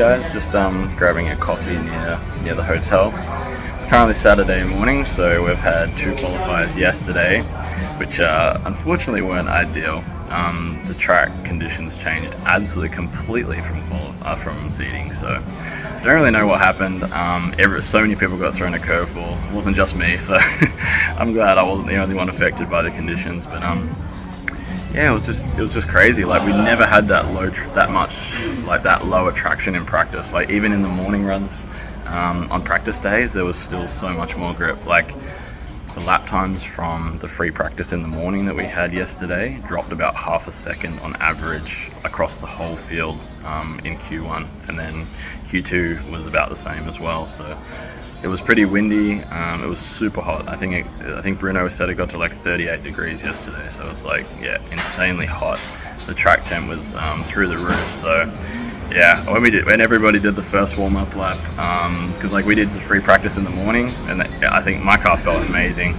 guys, just grabbing a coffee near the hotel. It's currently Saturday morning, so we've had 2 qualifiers yesterday, which unfortunately weren't ideal. The track conditions changed absolutely completely from seeding, so I don't really know what happened. So many people got thrown a curveball. It wasn't just me, so I'm glad I wasn't the only one affected by the conditions. But yeah, it was just crazy. Like, we never had that low attraction in practice. Like, even in the morning runs on practice days, there was still so much more grip. Like, the lap times from the free practice in the morning that we had yesterday dropped about half a second on average across the whole field in Q1, and then Q2 was about the same as well. So it was pretty windy. It was super hot. I think Bruno said it got to like 38 degrees yesterday. So it's like, yeah, insanely hot. The track temp was through the roof. So yeah, when everybody did the first warm-up lap, because like we did the free practice in the morning, and I think my car felt amazing.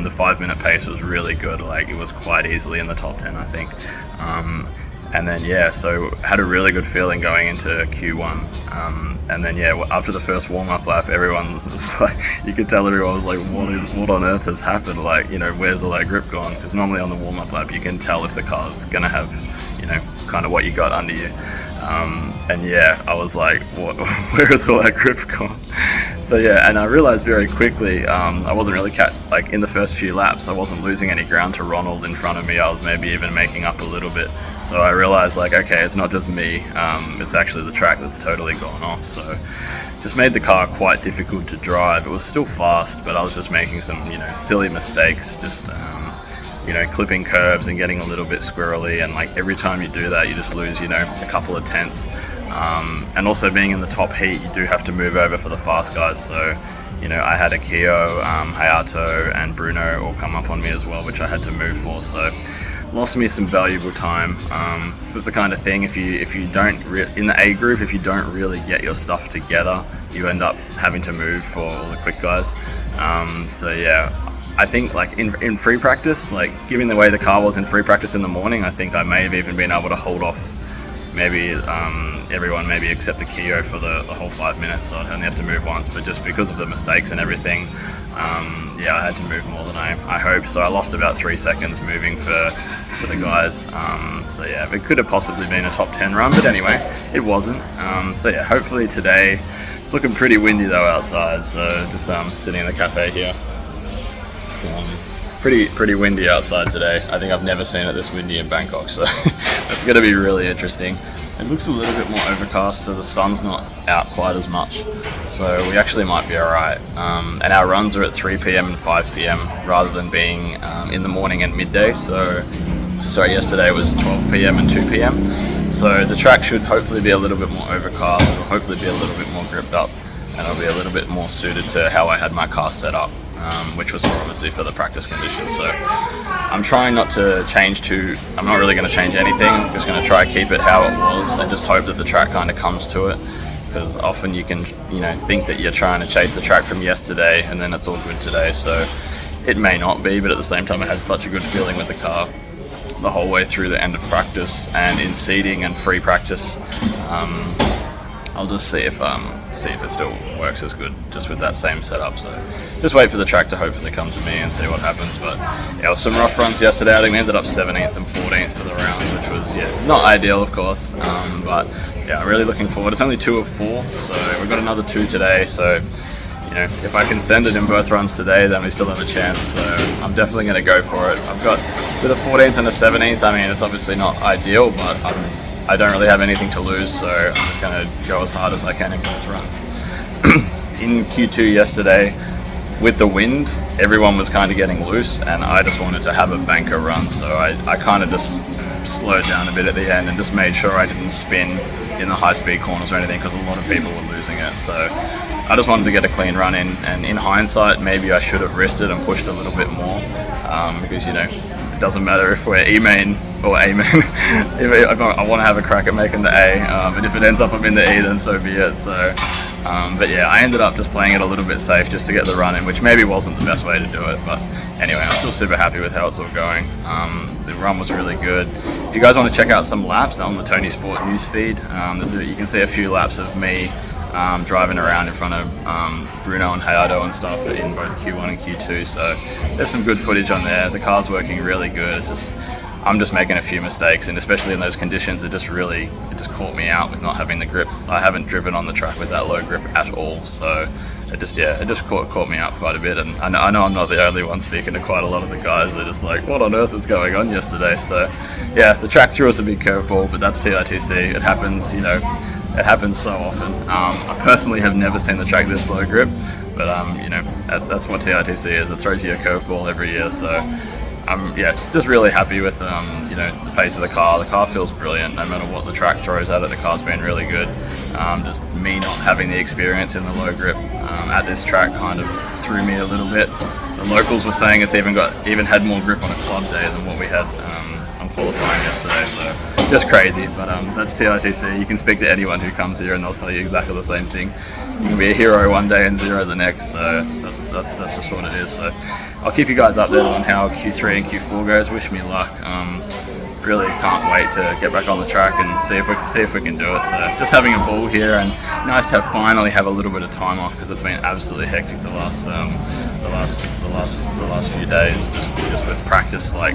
The 5-minute pace was really good. Like, it was quite easily in the top 10, I think. And then yeah, so had a really good feeling going into Q1. And then yeah, after the first warm-up lap, everyone was like, you could tell everyone was like, what on earth has happened? Like, where's all that grip gone? Because normally on the warm-up lap, you can tell if the car's gonna have, kind of what you got under you. And yeah, I was like, what? Where is all that grip gone? So yeah, and I realized very quickly, I wasn't really in the first few laps, I wasn't losing any ground to Ronald in front of me. I was maybe even making up a little bit. So I realized, like, okay, it's not just me, it's actually the track that's totally gone off. So just made the car quite difficult to drive. It was still fast, but I was just making some, silly mistakes, just clipping curbs and getting a little bit squirrely, and like every time you do that, you just lose, a couple of tenths. And also, being in the top heat, you do have to move over for the fast guys. So, I had Akio, Hayato, and Bruno all come up on me as well, which I had to move for. So, lost me some valuable time. This is the kind of thing, if you don't in the A group, if you don't really get your stuff together, you end up having to move for all the quick guys. So yeah, I think like in free practice, like given the way the car was in free practice in the morning, I think I may have even been able to hold off maybe everyone, maybe except Akio, for the whole 5 minutes. So I'd only have to move once, but just because of the mistakes and everything, yeah, I had to move more than I hoped. So I lost about 3 seconds moving for the guys. So yeah, it could have possibly been a top 10 run, but anyway, it wasn't. So yeah, hopefully today. It's looking pretty windy though outside, so just sitting in the cafe here. It's pretty windy outside today. I think I've never seen it this windy in Bangkok, so it's going to be really interesting. It looks a little bit more overcast, so the sun's not out quite as much, so we actually might be alright. And our runs are at 3 p.m. and 5 p.m. rather than being in the morning and midday. So sorry, yesterday was 12 p.m. and 2 p.m. So the track should hopefully be a little bit more overcast. It'll hopefully be a little bit more gripped up, and it'll be a little bit more suited to how I had my car set up, which was obviously for the practice conditions. So I'm trying not to change I'm not really going to change anything. I'm just going to try to keep it how it was and just hope that the track kind of comes to it. Because often you can, think that you're trying to chase the track from yesterday and then it's all good today. So it may not be, but at the same time I had such a good feeling with the car the whole way through the end of practice and in seeding and free practice. I'll just see if it still works as good just with that same setup. So just wait for the track to hopefully come to me and see what happens. But yeah, it was some rough runs yesterday. I think we ended up 17th and 14th for the rounds, which was not ideal, of course. But yeah, really looking forward. It's only 2 of 4, so we've got another 2 today. So if I can send it in both runs today, then we still have a chance. So I'm definitely going to go for it. I've got with a 14th and a 17th. I mean, it's obviously not ideal, but I don't really have anything to lose, so I'm just going to go as hard as I can in both runs. In Q2 yesterday, with the wind, everyone was kind of getting loose, and I just wanted to have a banker run, so I kind of just slowed down a bit at the end and just made sure I didn't spin in the high-speed corners or anything, because a lot of people were losing it. So I just wanted to get a clean run in, and in hindsight, maybe I should have risked it and pushed a little bit more, because it doesn't matter if we're E-main or A-main. I want to have a crack at making the A, but if it ends up I'm in the E, then so be it. So, but yeah, I ended up just playing it a little bit safe just to get the run in, which maybe wasn't the best way to do it, but anyway, I'm still super happy with how it's all going. The run was really good. If you guys want to check out some laps on the Tony Sport news feed, you can see a few laps of me driving around in front of Bruno and Hayato and stuff in both Q1 and Q2. So there's some good footage on there. The car's working really good. It's just I'm just making a few mistakes, and especially in those conditions, it just caught me out with not having the grip. I haven't driven on the track with that low grip at all, so it just caught me out quite a bit. And I know I'm not the only one speaking to quite a lot of the guys. They're just like, what on earth is going on yesterday? So yeah, the track threw us a big curveball, but that's TITC. It happens, you know, it happens so often. I personally have never seen the track this low grip, but you know, that's what TITC is. It throws you a curveball every year. So yeah, just really happy with you know, the pace of the car. The car feels brilliant no matter what the track throws at it. The car's been really good. Just me not having the experience in the low grip at this track kind of threw me a little bit. The locals were saying it's even had more grip on a club day than what we had on qualifying yesterday. So just crazy, but that's TITC. You can speak to anyone who comes here and they'll tell you exactly the same thing. You can be a hero one day and zero the next. So that's just what it is. So I'll keep you guys updated on how Q3 and Q4 goes. Wish me luck. Really can't wait to get back on the track and see if we can do it. So just having a ball here, and nice to finally have a little bit of time off, because it's been absolutely hectic the last few days. Just with practice, like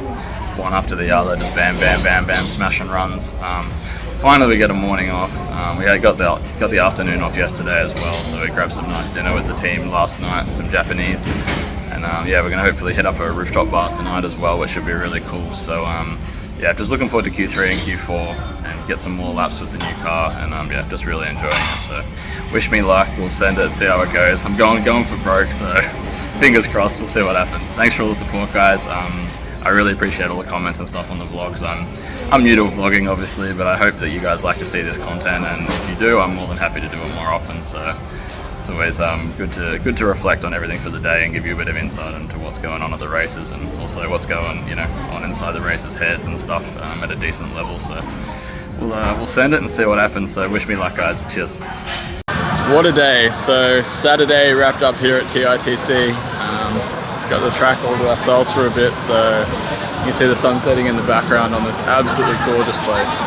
one after the other, just bam, smashing runs. Finally we get a morning off. We got the afternoon off yesterday as well, so we grabbed some nice dinner with the team last night, some Japanese, and yeah, we're going to hopefully hit up a rooftop bar tonight as well, which should be really cool. So yeah, just looking forward to Q3 and Q4 and get some more laps with the new car, and yeah, just really enjoying it. So wish me luck. We'll send it, see how it goes. I'm going for broke, so fingers crossed. We'll see what happens. Thanks for all the support, guys. I really appreciate all the comments and stuff on the vlogs. I'm new to vlogging, obviously, but I hope that you guys like to see this content, and if you do, I'm more than happy to do it more often. So it's always good to reflect on everything for the day and give you a bit of insight into what's going on at the races, and also what's going, you know, on inside the racers' heads and stuff at a decent level. So we'll send it and see what happens. So wish me luck, guys. Cheers. What a day. So Saturday wrapped up here at TITC. Got the track all to ourselves for a bit, so you can see the sun setting in the background on this absolutely gorgeous place.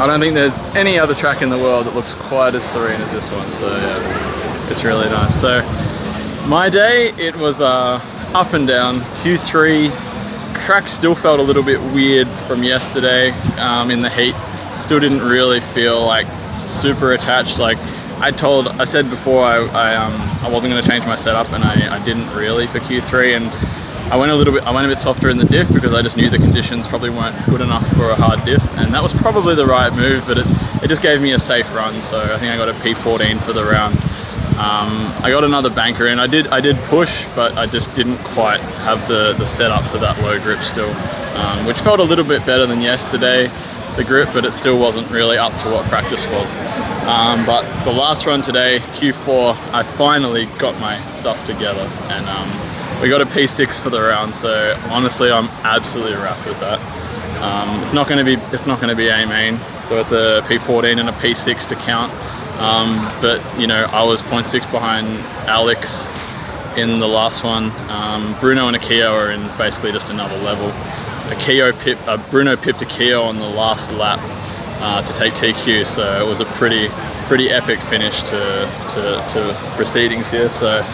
I don't think there's any other track in the world that looks quite as serene as this one, so yeah, it's really nice. So my day, it was up and down. Q3 track still felt a little bit weird from yesterday in the heat. Still didn't really feel like super attached. Like I said before, I wasn't going to change my setup, and I didn't really for Q3, and I went a bit softer in the diff because I just knew the conditions probably weren't good enough for a hard diff, and that was probably the right move, but it just gave me a safe run. So I think I got a P14 for the round. I got another banker in. I did push, but I just didn't quite have the setup for that low grip still, which felt a little bit better than yesterday, the grip, but it still wasn't really up to what practice was. But the last run today, Q4, I finally got my stuff together, and we got a P6 for the round. So honestly, I'm absolutely wrapped with that. It's not going to be A main, so it's a P14 and a P6 to count. But you know, I was 0.6 behind Alex in the last one. Bruno and Akio are in basically just another level. Bruno pipped Akio on the last lap to take TQ, so it was a pretty epic finish to proceedings here. So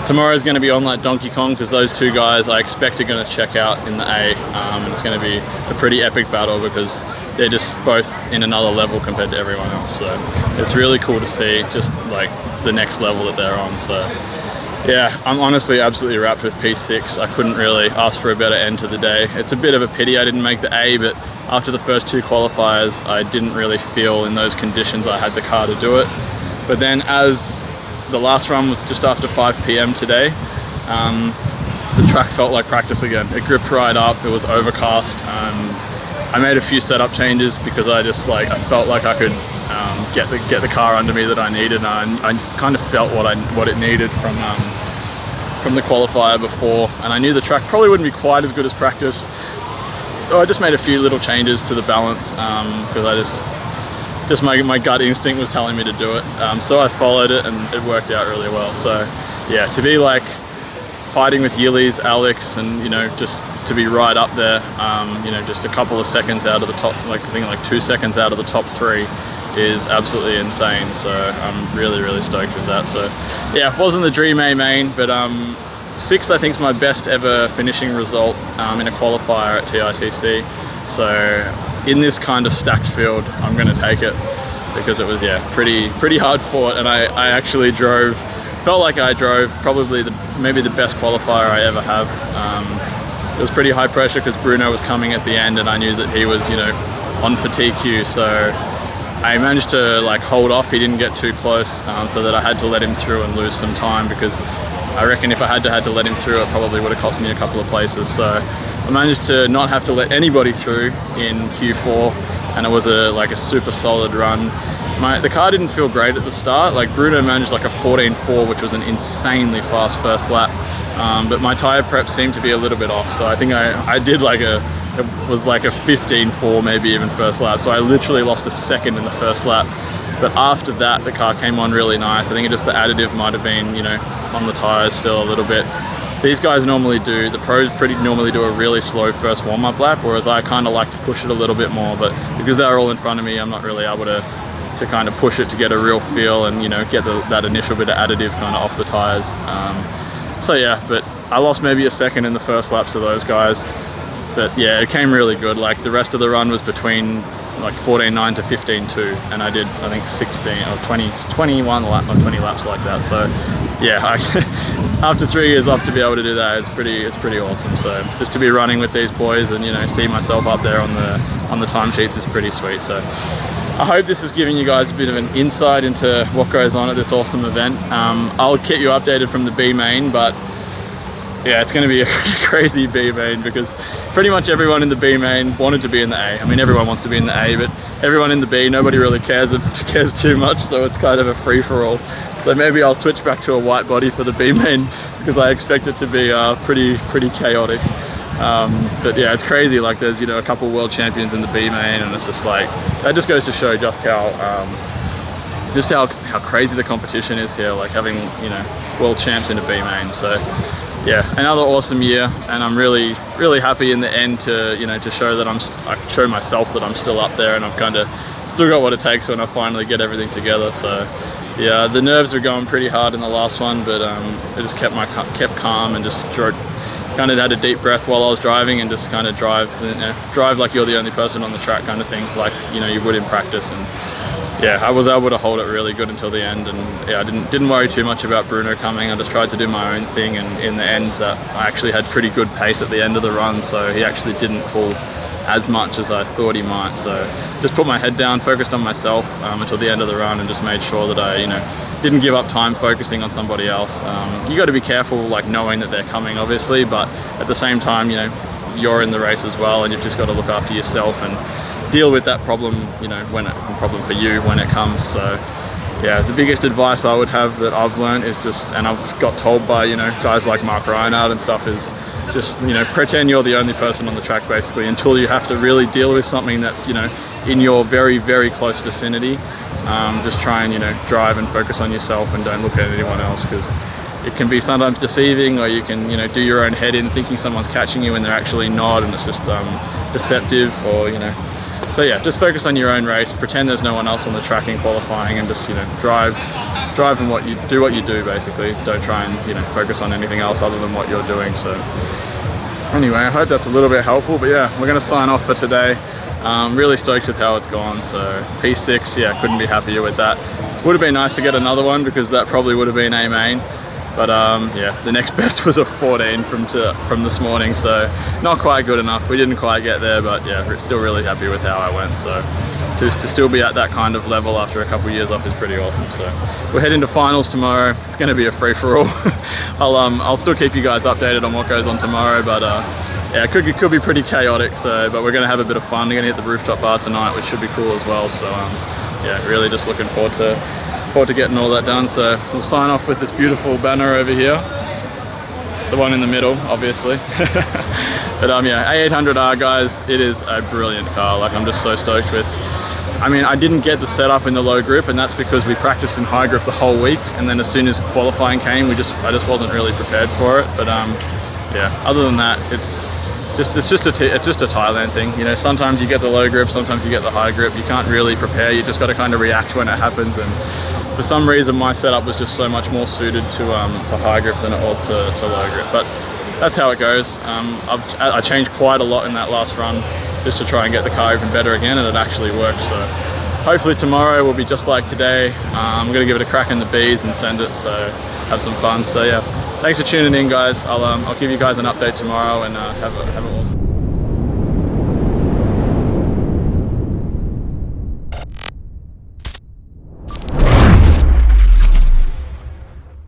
tomorrow's going to be on like Donkey Kong, because those two guys I expect are going to check out in the A, and it's going to be a pretty epic battle because they're just both in another level compared to everyone else. So it's really cool to see just like the next level that they're on. So yeah, I'm honestly absolutely wrapped with P6. I couldn't really ask for a better end to the day. It's a bit of a pity I didn't make the A, but after the first two qualifiers, I didn't really feel in those conditions I had the car to do it. But then as the last run was just after 5 p.m. today, the track felt like practice again. It gripped right up, it was overcast. I made a few setup changes because I felt like I could get the car under me that I needed, and I kind of felt what it needed from the qualifier before, and I knew the track probably wouldn't be quite as good as practice, so I just made a few little changes to the balance because I just my gut instinct was telling me to do it, so I followed it and it worked out really well. So yeah, to be like fighting with Yillies, Alex, and just to be right up there, just a couple of seconds out of the top, I think like 2 seconds out of the top 3 is absolutely insane. So I'm really stoked with that. So yeah, it wasn't the dream A main, but 6th I think is my best ever finishing result in a qualifier at TITC. So in this kind of stacked field, I'm going to take it, because it was pretty hard fought, and I actually felt like I drove probably maybe the best qualifier I ever have. It was pretty high pressure because Bruno was coming at the end, and I knew that he was on for TQ, so I managed to like hold off. He didn't get too close, so that I had to let him through and lose some time, because I reckon if I had to let him through, it probably would have cost me a couple of places. So I managed to not have to let anybody through in Q4, and it was a super solid run. The car didn't feel great at the start. Like Bruno managed like a 14.4, which was an insanely fast first lap, but my tire prep seemed to be a little bit off. So I think I did it was like a 15.4 maybe even first lap. So I literally lost a second in the first lap. But after that, the car came on really nice. I think the additive might have been, on the tires still a little bit. These guys the pros normally do a really slow first warm-up lap, whereas I kind of like to push it a little bit more. But because they're all in front of me, I'm not really able to kind of push it to get a real feel and, get that initial bit of additive kind of off the tires. So yeah, but I lost maybe a second in the first laps to those guys. But yeah, it came really good. Like the rest of the run was between like 14.9 to 15.2, and I did I think 16 or 21 lap or 20 laps like that. So yeah, after 3 years off, to be able to do that is pretty awesome. So just to be running with these boys and see myself up there on the timesheets is pretty sweet. So I hope this is giving you guys a bit of an insight into what goes on at this awesome event. I'll keep you updated from the B main, but yeah, it's going to be a crazy B main, because pretty much everyone in the B main wanted to be in the A. I mean, everyone wants to be in the A, but everyone in the B, nobody really cares too much, so it's kind of a free-for-all. So maybe I'll switch back to a white body for the B main, because I expect it to be pretty chaotic. But yeah, it's crazy. Like there's a couple world champions in the B main, and it's just like that just goes to show just how crazy the competition is here. Like having world champs in a B main. So yeah, another awesome year, and I'm really happy in the end to to show that I show myself that I'm still up there, and I've kind of still got what it takes when I finally get everything together. So yeah, the nerves were going pretty hard in the last one, but I just kept calm and just kind of had a deep breath while I was driving, and just kind of drive like you're the only person on the track kind of thing, like you would in practice. And yeah, I was able to hold it really good until the end, and yeah, I didn't worry too much about Bruno coming. I just tried to do my own thing, and in the end, that I actually had pretty good pace at the end of the run, so he actually didn't pull as much as I thought he might. So just put my head down, focused on myself until the end of the run, and just made sure that I didn't give up time focusing on somebody else. You got to be careful, like knowing that they're coming, obviously, but at the same time, you're in the race as well, and you've just got to look after yourself and deal with that problem, problem for you when it comes. So yeah, the biggest advice I would have that I've learned is just, and I've got told by guys like Mark Reinhardt and stuff, is just pretend you're the only person on the track basically until you have to really deal with something that's in your very close vicinity. Just try and drive and focus on yourself, and don't look at anyone else, because it can be sometimes deceiving, or you can do your own head in thinking someone's catching you when they're actually not, and it's just deceptive, or so yeah, just focus on your own race, pretend there's no one else on the track in qualifying, and just drive and do what you do basically. Don't try and focus on anything else other than what you're doing. So anyway, I hope that's a little bit helpful, but yeah, we're going to sign off for today. Really stoked with how it's gone. So P6, yeah, couldn't be happier with that. Would have been nice to get another one, because that probably would have been A main. But yeah, the next best was a 14 from this morning, so not quite good enough. We didn't quite get there, but yeah, we're still really happy with how I went. So to still be at that kind of level after a couple of years off is pretty awesome. So we're heading to finals tomorrow. It's going to be a free-for-all. I'll still keep you guys updated on what goes on tomorrow, but yeah, it could be pretty chaotic. So, but we're going to have a bit of fun. We're going to hit the rooftop bar tonight, which should be cool as well. So yeah, really just looking forward to getting all that done. So we'll sign off with this beautiful banner over here, the one in the middle obviously. But yeah, A800R guys, it is a brilliant car. Like I'm just so stoked with I mean, I didn't get the setup in the low grip, and that's because we practiced in high grip the whole week, and then as soon as qualifying came, I just wasn't really prepared for it. But yeah, other than that, it's just a Thailand thing. You know, sometimes you get the low grip, sometimes you get the high grip. You can't really prepare. You just got to kind of react when it happens. And for some reason, my setup was just so much more suited to high grip than it was to low grip. But that's how it goes. I changed quite a lot in that last run just to try and get the car even better again, and it actually worked. So hopefully tomorrow will be just like today. I'm going to give it a crack in the Bs and send it, so have some fun. So yeah, thanks for tuning in, guys. I'll give you guys an update tomorrow, and have an awesome